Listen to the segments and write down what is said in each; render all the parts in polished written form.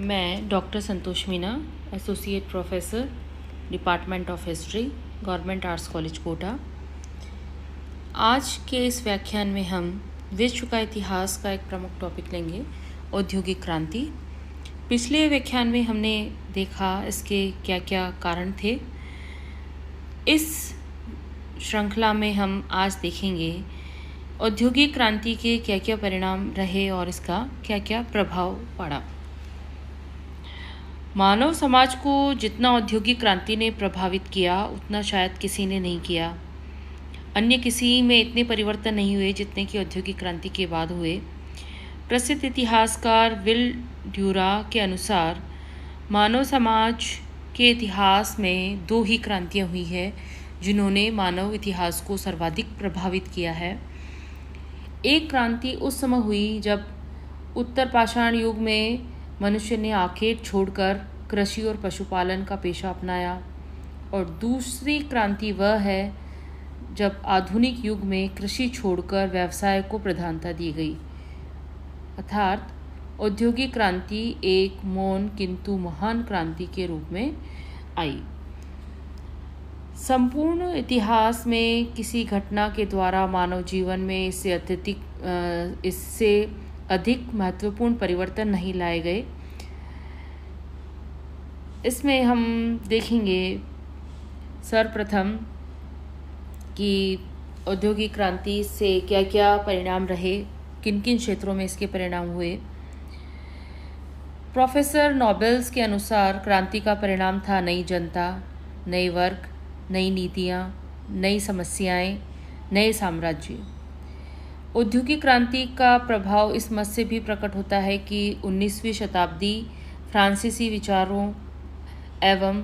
मैं doctor Santosh Meena, associate professor, department of history, government arts college Kota. आज के इस व्याख्यान में हम विश्व का इतिहास का एक प्रमुख टॉपिक लेंगे, औद्योगिक क्रांति। पिछले व्याख्यान में हमने देखा इसके क्या क्या कारण थे। इस श्रृंखला में हम आज देखेंगे औद्योगिक क्रांति के क्या क्या परिणाम रहे और इसका क्या क्या प्रभाव पड़ा। मानव समाज को जितना औद्योगिक क्रांति ने प्रभावित किया उतना शायद किसी ने नहीं किया। अन्य किसी में इतने परिवर्तन नहीं हुए जितने कि औद्योगिक क्रांति के बाद हुए। प्रसिद्ध इतिहासकार विल ड्यूरा के अनुसार मानव समाज के इतिहास में दो ही क्रांतियाँ हुई है जिन्होंने मानव इतिहास को सर्वाधिक प्रभावित किया है। एक क्रांति उस समय हुई जब उत्तर पाषाण युग में मनुष्य ने आखेट छोड़कर कृषि और पशुपालन का पेशा अपनाया, और दूसरी क्रांति वह है जब आधुनिक युग में कृषि छोड़कर व्यवसाय को प्रधानता दी गई। अर्थात औद्योगिक क्रांति एक मौन किंतु महान क्रांति के रूप में आई। संपूर्ण इतिहास में किसी घटना के द्वारा मानव जीवन में इससे अधिक महत्वपूर्ण परिवर्तन नहीं लाए गए। इसमें हम देखेंगे सर्वप्रथम कि औद्योगिक क्रांति से क्या क्या परिणाम रहे, किन किन क्षेत्रों में इसके परिणाम हुए। प्रोफेसर नोबेल्स के अनुसार क्रांति का परिणाम था नई जनता, नए वर्ग, नई नीतियाँ, नई समस्याएं, नए साम्राज्य। औद्योगिक क्रांति का प्रभाव इस मत से भी प्रकट होता है कि 19वीं शताब्दी फ्रांसीसी विचारों एवं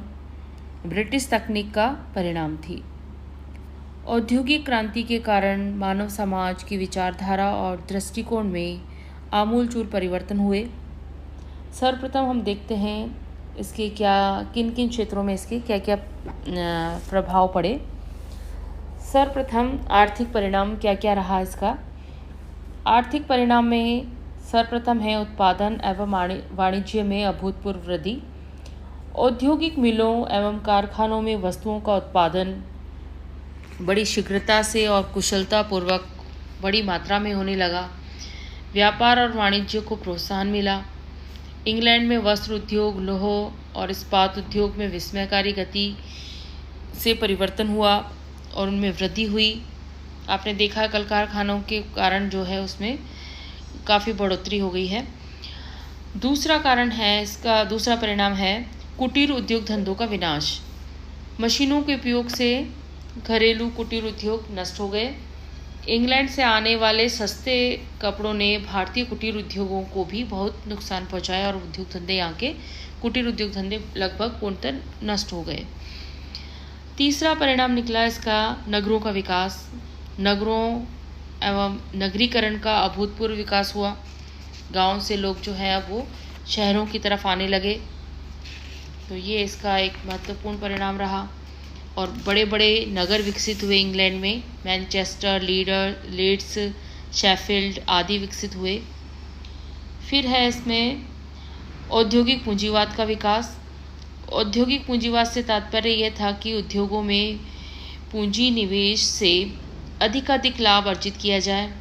ब्रिटिश तकनीक का परिणाम थी। औद्योगिक क्रांति के कारण मानव समाज की विचारधारा और दृष्टिकोण में आमूलचूल परिवर्तन हुए। सर्वप्रथम हम देखते हैं इसके किन किन क्षेत्रों में इसके क्या क्या प्रभाव पड़े। सर्वप्रथम आर्थिक परिणाम क्या क्या रहा इसका। आर्थिक परिणाम में सर्वप्रथम है उत्पादन एवं वाणिज्य में अभूतपूर्व वृद्धि। औद्योगिक मिलों एवं कारखानों में वस्तुओं का उत्पादन बड़ी शीघ्रता से और कुशलतापूर्वक बड़ी मात्रा में होने लगा। व्यापार और वाणिज्य को प्रोत्साहन मिला। इंग्लैंड में वस्त्र उद्योग, लौह और इस्पात उद्योग में विस्मयकारी गति से परिवर्तन हुआ और उनमें वृद्धि हुई। आपने देखा कल कारखानों के कारण जो है उसमें काफ़ी बढ़ोतरी हो गई है। दूसरा कारण है इसका, दूसरा परिणाम है कुटीर उद्योग धंधों का विनाश। मशीनों के उपयोग से घरेलू कुटीर उद्योग नष्ट हो गए। इंग्लैंड से आने वाले सस्ते कपड़ों ने भारतीय कुटीर उद्योगों को भी बहुत नुकसान पहुंचाया और उद्योग धंधे, यहाँ के कुटीर उद्योग धंधे लगभग पूर्णतः नष्ट हो गए। तीसरा परिणाम निकला इसका नगरों का विकास। नगरों एवं नगरीकरण का अभूतपूर्व विकास हुआ। गांव से लोग जो है अब वो शहरों की तरफ आने लगे, तो ये इसका एक महत्वपूर्ण परिणाम रहा। और बड़े बड़े नगर विकसित हुए इंग्लैंड में, मैनचेस्टर, लीड्स, शेफील्ड आदि विकसित हुए। फिर है इसमें औद्योगिक पूंजीवाद का विकास। औद्योगिक पूंजीवाद से तात्पर्य यह था कि उद्योगों में पूंजी निवेश से अधिकाधिक लाभ अर्जित किया जाए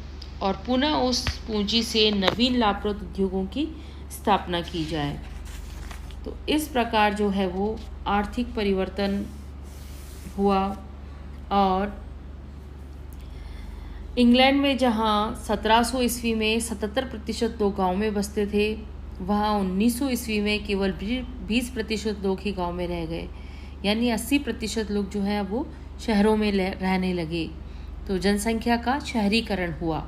और पुनः उस पूंजी से नवीन लाभप्रद उद्योगों की स्थापना की जाए। तो इस प्रकार जो है वो आर्थिक परिवर्तन हुआ। और इंग्लैंड में जहाँ 1700 ईस्वी में 77% लोग गांव में बसते थे, वहाँ 1900 ईस्वी में केवल 20% लोग ही गांव में रह गए, यानी 80% लोग जो है वो शहरों में रहने लगे। तो जनसंख्या का शहरीकरण हुआ,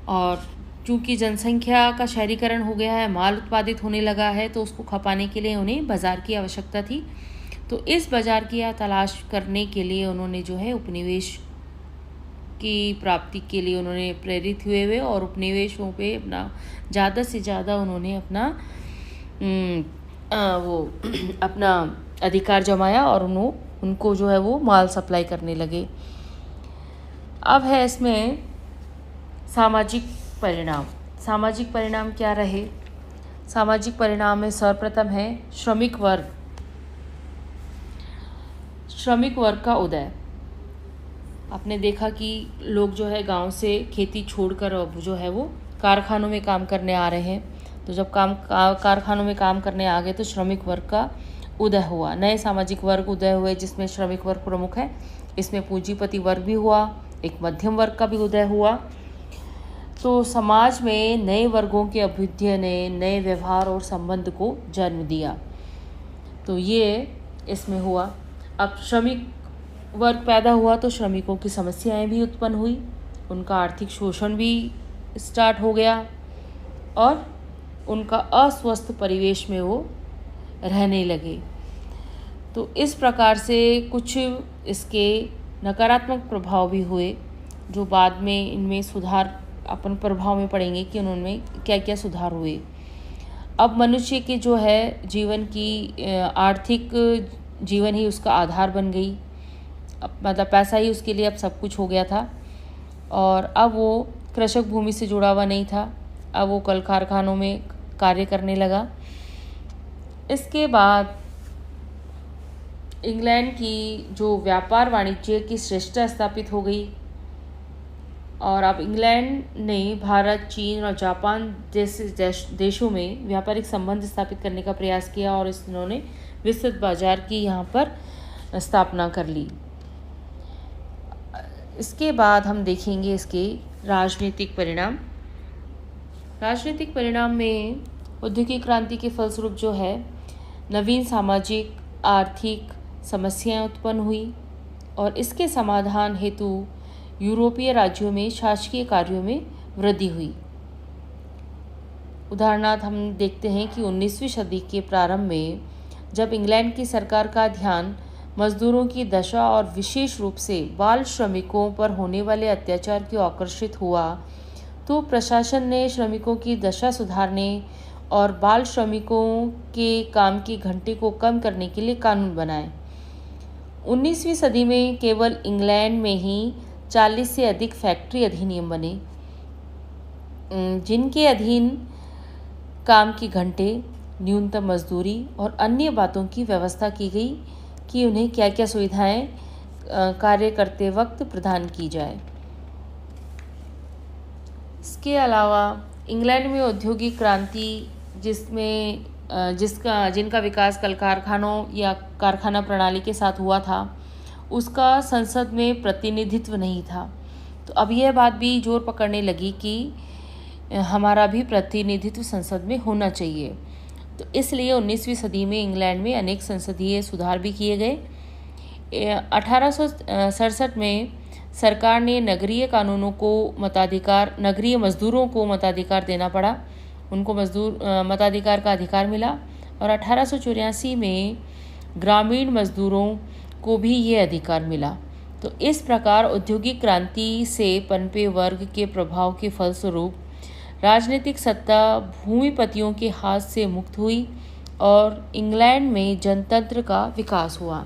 और चूँकि जनसंख्या का शहरीकरण हो गया है, माल उत्पादित होने लगा है, तो उसको खपाने के लिए उन्हें बाज़ार की आवश्यकता थी। तो इस बाज़ार की तलाश करने के लिए उन्होंने जो है उपनिवेश की प्राप्ति के लिए उन्होंने प्रेरित हुए और उपनिवेशों पे अपना ज़्यादा से ज़्यादा उन्होंने अपना अधिकार जमाया और उनको जो है वो माल सप्लाई करने लगे। अब है इसमें सामाजिक परिणाम। सामाजिक परिणाम क्या रहे? सामाजिक परिणाम में सर्वप्रथम है श्रमिक वर्ग का उदय। आपने देखा कि लोग जो है गांव से खेती छोड़कर अब जो है वो कारखानों में काम करने आ रहे हैं। तो जब कारखानों में काम करने आ गए तो श्रमिक वर्ग का उदय हुआ, नए सामाजिक वर्ग उदय हुए जिसमें श्रमिक वर्ग प्रमुख है। इसमें पूंजीपति वर्ग भी हुआ, एक मध्यम वर्ग का भी उदय हुआ। तो समाज में नए वर्गों के अभ्युदय ने नए व्यवहार और संबंध को जन्म दिया। तो ये इसमें हुआ। अब श्रमिक वर्ग पैदा हुआ तो श्रमिकों की समस्याएं भी उत्पन्न हुई, उनका आर्थिक शोषण भी स्टार्ट हो गया और उनका अस्वस्थ परिवेश में वो रहने लगे। तो इस प्रकार से कुछ इसके नकारात्मक प्रभाव भी हुए जो बाद में इनमें सुधार अपन प्रभाव में पड़ेंगे कि उनमें क्या क्या सुधार हुए। अब मनुष्य के जो है जीवन की आर्थिक जीवन ही उसका आधार बन गई। अब मतलब पैसा ही उसके लिए अब सब कुछ हो गया था और अब वो कृषक भूमि से जुड़ा हुआ नहीं था, अब वो कल कारखानों में कार्य करने लगा। इसके बाद इंग्लैंड की जो व्यापार वाणिज्य की श्रेष्ठता स्थापित हो गई और अब इंग्लैंड ने भारत, चीन और जापान जैसे देशों में व्यापारिक संबंध स्थापित करने का प्रयास किया और इन्होंने विस्तृत बाजार की यहाँ पर स्थापना कर ली। इसके बाद हम देखेंगे इसके राजनीतिक परिणाम में औद्योगिक क्रांति के फलस्वरूप जो है नवीन सामाजिक आर्थिक समस्याएं उत्पन्न हुई और इसके समाधान हेतु यूरोपीय राज्यों में शासकीय कार्यों में वृद्धि हुई। उदाहरणार्थ हम देखते हैं कि 19वीं सदी के प्रारंभ में जब इंग्लैंड की सरकार का ध्यान मजदूरों की दशा और विशेष रूप से बाल श्रमिकों पर होने वाले अत्याचार की ओर आकर्षित हुआ तो प्रशासन ने श्रमिकों की दशा सुधारने और बाल श्रमिकों के काम के घंटे को कम करने के लिए कानून बनाए। 19वीं सदी में केवल इंग्लैंड में ही 40 से अधिक फैक्ट्री अधिनियम बने जिनके अधीन काम की घंटे, न्यूनतम मजदूरी और अन्य बातों की व्यवस्था की गई कि उन्हें क्या क्या सुविधाएं कार्य करते वक्त प्रदान की जाए। इसके अलावा इंग्लैंड में औद्योगिक क्रांति जिनका विकास कल कारखानों या कारखाना प्रणाली के साथ हुआ था उसका संसद में प्रतिनिधित्व नहीं था। तो अब यह बात भी जोर पकड़ने लगी कि हमारा भी प्रतिनिधित्व संसद में होना चाहिए। तो इसलिए 19वीं सदी में इंग्लैंड में अनेक संसदीय सुधार भी किए गए। 1867 में सरकार ने नगरीय मजदूरों को मताधिकार देना पड़ा, उनको मताधिकार का अधिकार मिला और 1884 में ग्रामीण मजदूरों को भी ये अधिकार मिला। तो इस प्रकार औद्योगिक क्रांति से पनपे वर्ग के प्रभाव के फलस्वरूप राजनीतिक सत्ता भूमिपतियों के हाथ से मुक्त हुई और इंग्लैंड में जनतंत्र का विकास हुआ।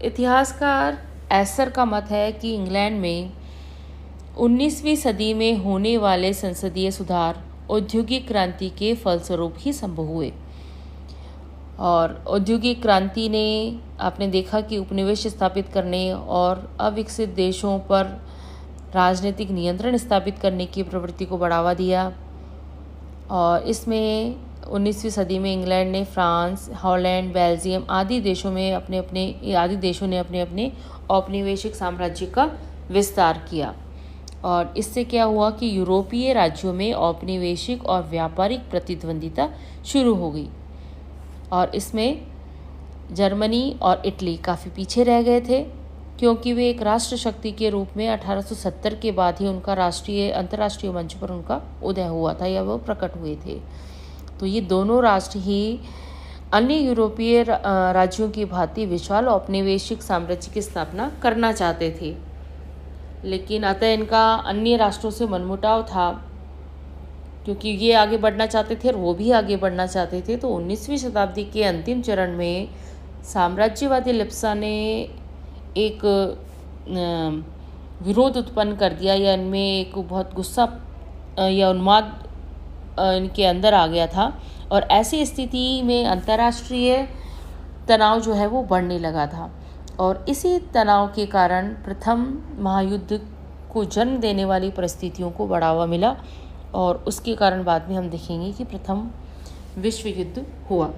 इतिहासकार एसर का मत है कि इंग्लैंड में 19वीं सदी में होने वाले संसदीय सुधार औद्योगिक क्रांति के फलस्वरूप ही संभव हुए और औद्योगिक क्रांति ने आपने देखा कि उपनिवेश स्थापित करने और अविकसित देशों पर राजनीतिक नियंत्रण स्थापित करने की प्रवृत्ति को बढ़ावा दिया। और इसमें 19वीं सदी में इंग्लैंड ने फ्रांस, हॉलैंड, बेल्जियम आदि देशों ने अपने अपने औपनिवेशिक साम्राज्य का विस्तार किया और इससे क्या हुआ कि यूरोपीय राज्यों में औपनिवेशिक और व्यापारिक प्रतिद्वंदिता शुरू हो गई और इसमें जर्मनी और इटली काफ़ी पीछे रह गए थे क्योंकि वे एक राष्ट्र शक्ति के रूप में 1870 के बाद ही उनका अंतर्राष्ट्रीय मंच पर उनका उदय हुआ था या वो प्रकट हुए थे। तो ये दोनों राष्ट्र ही अन्य यूरोपीय राज्यों की भांति विशाल औपनिवेशिक साम्राज्य की स्थापना करना चाहते थे, लेकिन अतः इनका अन्य राष्ट्रों से मनमुटाव था क्योंकि ये आगे बढ़ना चाहते थे और वो भी आगे बढ़ना चाहते थे। तो 19वीं शताब्दी के अंतिम चरण में साम्राज्यवादी लिप्सा ने एक विरोध उत्पन्न कर दिया या इनमें एक बहुत गुस्सा या उन्माद इनके अंदर आ गया था और ऐसी स्थिति में अंतर्राष्ट्रीय तनाव जो है वो बढ़ने लगा था और इसी तनाव के कारण प्रथम महायुद्ध को जन्म देने वाली परिस्थितियों को बढ़ावा मिला और उसके कारण बाद में हम देखेंगे कि प्रथम विश्व युद्ध हुआ।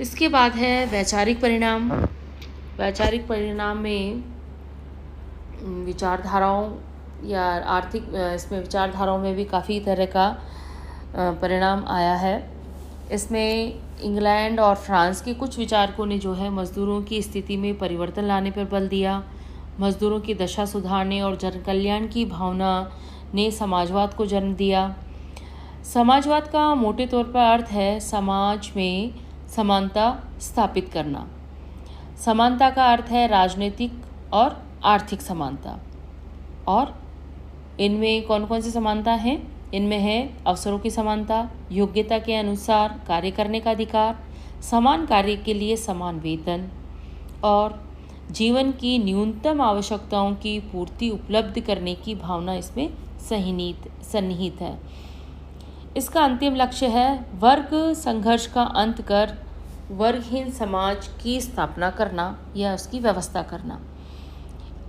इसके बाद है वैचारिक परिणाम। वैचारिक परिणाम में विचारधाराओं या आर्थिक इसमें विचारधाराओं में भी काफ़ी तरह का परिणाम आया है। इसमें इंग्लैंड और फ्रांस के कुछ विचारकों ने जो है मज़दूरों की स्थिति में परिवर्तन लाने पर बल दिया। मज़दूरों की दशा सुधारने और जन कल्याण की भावना ने समाजवाद को जन्म दिया। समाजवाद का मोटे तौर पर अर्थ है समाज में समानता स्थापित करना। समानता का अर्थ है राजनीतिक और आर्थिक समानता। और इनमें कौन कौन सी समानता हैं? इनमें है अवसरों की समानता, योग्यता के अनुसार कार्य करने का अधिकार, समान कार्य के लिए समान वेतन और जीवन की न्यूनतम आवश्यकताओं की पूर्ति उपलब्ध करने की भावना इसमें सन्निहित है। इसका अंतिम लक्ष्य है वर्ग संघर्ष का अंत कर वर्गहीन समाज की स्थापना करना या उसकी व्यवस्था करना।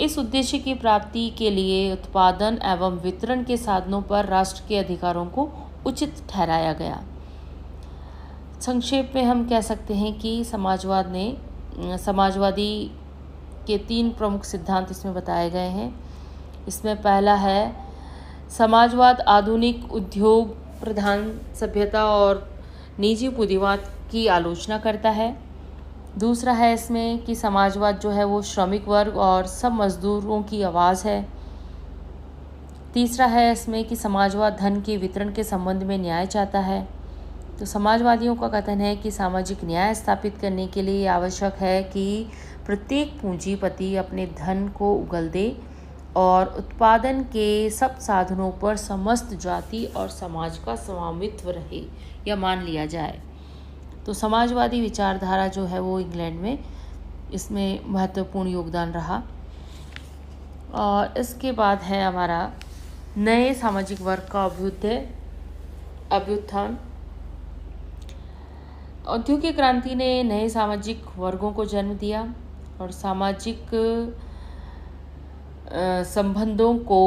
इस उद्देश्य की प्राप्ति के लिए उत्पादन एवं वितरण के साधनों पर राष्ट्र के अधिकारों को उचित ठहराया गया। संक्षेप में हम कह सकते हैं कि समाजवादी के 3 प्रमुख सिद्धांत इसमें बताए गए हैं। इसमें पहला है समाजवाद आधुनिक उद्योग प्रधान सभ्यता और निजी पूंजीवाद की आलोचना करता है। दूसरा है इसमें कि समाजवाद जो है वो श्रमिक वर्ग और सब मजदूरों की आवाज़ है। तीसरा है इसमें कि समाजवाद धन के वितरण के संबंध में न्याय चाहता है। तो समाजवादियों का कथन है कि सामाजिक न्याय स्थापित करने के लिए आवश्यक है कि प्रत्येक पूंजीपति अपने धन को उगल दे और उत्पादन के सब साधनों पर समस्त जाति और समाज का स्वामित्व रहे या मान लिया जाए। तो समाजवादी विचारधारा जो है वो इंग्लैंड में इसमें महत्वपूर्ण योगदान रहा। और इसके बाद है हमारा नए सामाजिक वर्ग का अभ्युत्थान। औद्योगिक क्रांति ने नए सामाजिक वर्गों को जन्म दिया और सामाजिक संबंधों को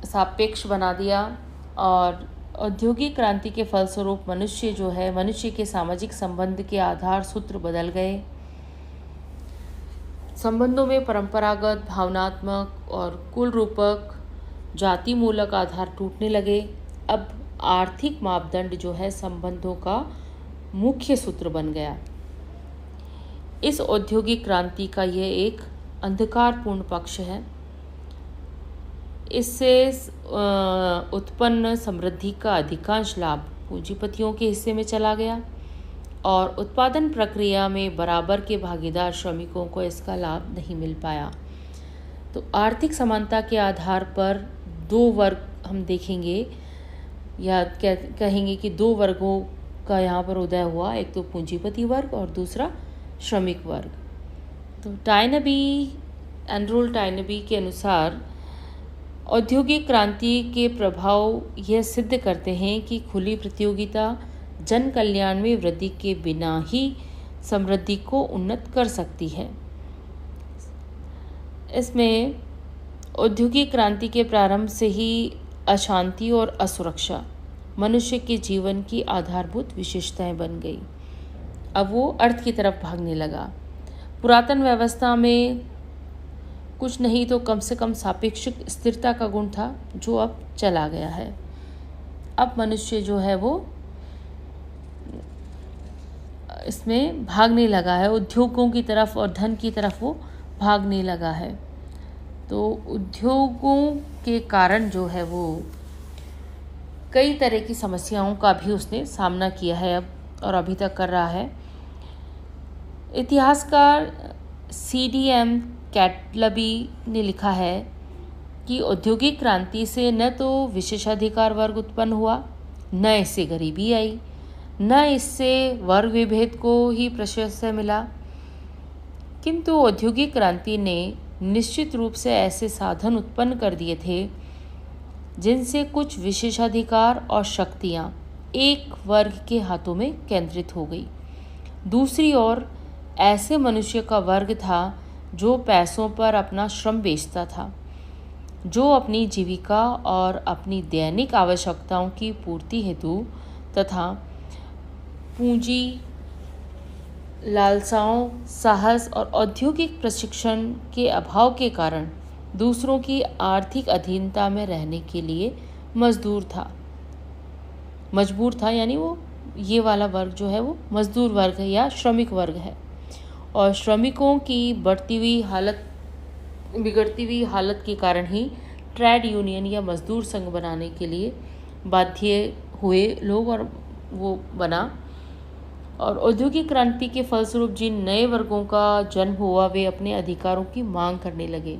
सापेक्ष बना दिया और औद्योगिक क्रांति के फलस्वरूप मनुष्य के सामाजिक संबंध के आधार सूत्र बदल गए। संबंधों में परंपरागत, भावनात्मक और कुल रूपक जाति मूलक आधार टूटने लगे। अब आर्थिक मापदंड जो है संबंधों का मुख्य सूत्र बन गया। इस औद्योगिक क्रांति का यह एक अंधकारपूर्ण पक्ष है। इससे उत्पन्न समृद्धि का अधिकांश लाभ पूंजीपतियों के हिस्से में चला गया और उत्पादन प्रक्रिया में बराबर के भागीदार श्रमिकों को इसका लाभ नहीं मिल पाया। तो आर्थिक समानता के आधार पर 2 वर्ग हम देखेंगे या कहेंगे कि 2 वर्गों का यहाँ पर उदय हुआ, एक तो पूंजीपति वर्ग और दूसरा श्रमिक वर्ग। तो एनरोल टाइनबी के अनुसार औद्योगिक क्रांति के प्रभाव यह सिद्ध करते हैं कि खुली प्रतियोगिता जन कल्याण में वृद्धि के बिना ही समृद्धि को उन्नत कर सकती है। इसमें औद्योगिक क्रांति के प्रारंभ से ही अशांति और असुरक्षा मनुष्य के जीवन की आधारभूत विशेषताएं बन गई। अब वो अर्थ की तरफ भागने लगा। पुरातन व्यवस्था में कुछ नहीं तो कम से कम सापेक्षिक स्थिरता का गुण था जो अब चला गया है। अब मनुष्य जो है वो इसमें भागने लगा है, उद्योगों की तरफ और धन की तरफ वो भागने लगा है। तो उद्योगों के कारण जो है वो कई तरह की समस्याओं का भी उसने सामना किया है अब और अभी तक कर रहा है। इतिहासकार CDM कैटलबी ने लिखा है कि औद्योगिक क्रांति से न तो विशेषाधिकार वर्ग उत्पन्न हुआ, न इससे गरीबी आई, न इससे वर्ग विभेद को ही प्रशय मिला, किंतु औद्योगिक क्रांति ने निश्चित रूप से ऐसे साधन उत्पन्न कर दिए थे जिनसे कुछ विशेषाधिकार और शक्तियाँ एक वर्ग के हाथों में केंद्रित हो गई। दूसरी ओर ऐसे मनुष्य का वर्ग था जो पैसों पर अपना श्रम बेचता था, जो अपनी जीविका और अपनी दैनिक आवश्यकताओं की पूर्ति हेतु तथा पूंजी, लालसाओं, साहस और औद्योगिक प्रशिक्षण के अभाव के कारण दूसरों की आर्थिक अधीनता में रहने के लिए मजबूर था। यानी वो ये वाला वर्ग जो है वो मजदूर वर्ग है या श्रमिक वर्ग है। और श्रमिकों की बिगड़ती हुई हालत के कारण ही ट्रेड यूनियन या मजदूर संघ बनाने के लिए बाध्य हुए लोग, और वो बना। और औद्योगिक क्रांति के फलस्वरूप जिन नए वर्गों का जन्म हुआ वे अपने अधिकारों की मांग करने लगे।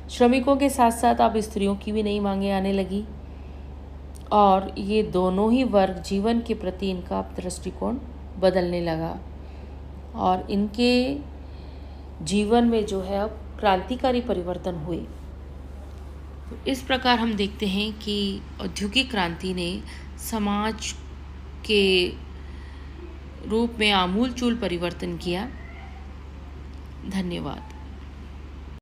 श्रमिकों के साथ साथ अब स्त्रियों की भी नई मांगें आने लगी, और ये दोनों ही वर्ग जीवन के प्रति इनका दृष्टिकोण बदलने लगा, और इनके जीवन में जो है अब क्रांतिकारी परिवर्तन हुए। तो इस प्रकार हम देखते हैं कि औद्योगिक क्रांति ने समाज के रूप में आमूलचूल परिवर्तन किया। धन्यवाद।